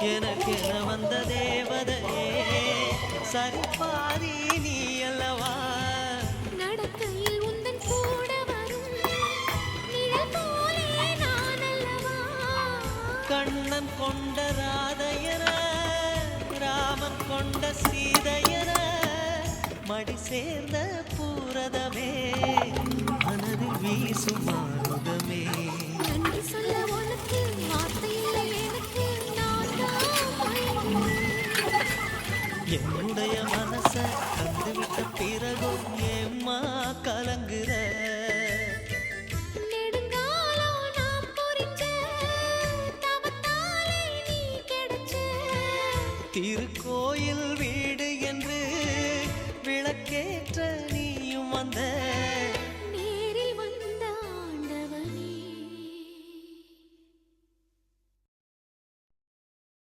எனக்கென வந்த தேவதையே சரிபாதி நீ அல்லவா நடக்கையில் உந்தன் கூட வரும் நிழல் போலே நான் அல்லவா கண்ணன் கொண்ட ராதையர ராமன் கொண்ட சீதையர மடி சேர்ந்த பூரதமே மனதில் வீசும் மாறுதமே நன்றி சொல்ல உனக்கு வார்த்தை இல்லை எனக்கு நான் தான் மயங்கினேன். என்னுடைய மனச தந்துவிட்ட பிறகும் ஏம்மா கலங்குற நெடுங்காலம் நாம் புரிஞ்ச தவத்தாலே நீ கிடைச்ச திருக்கோயில் வீ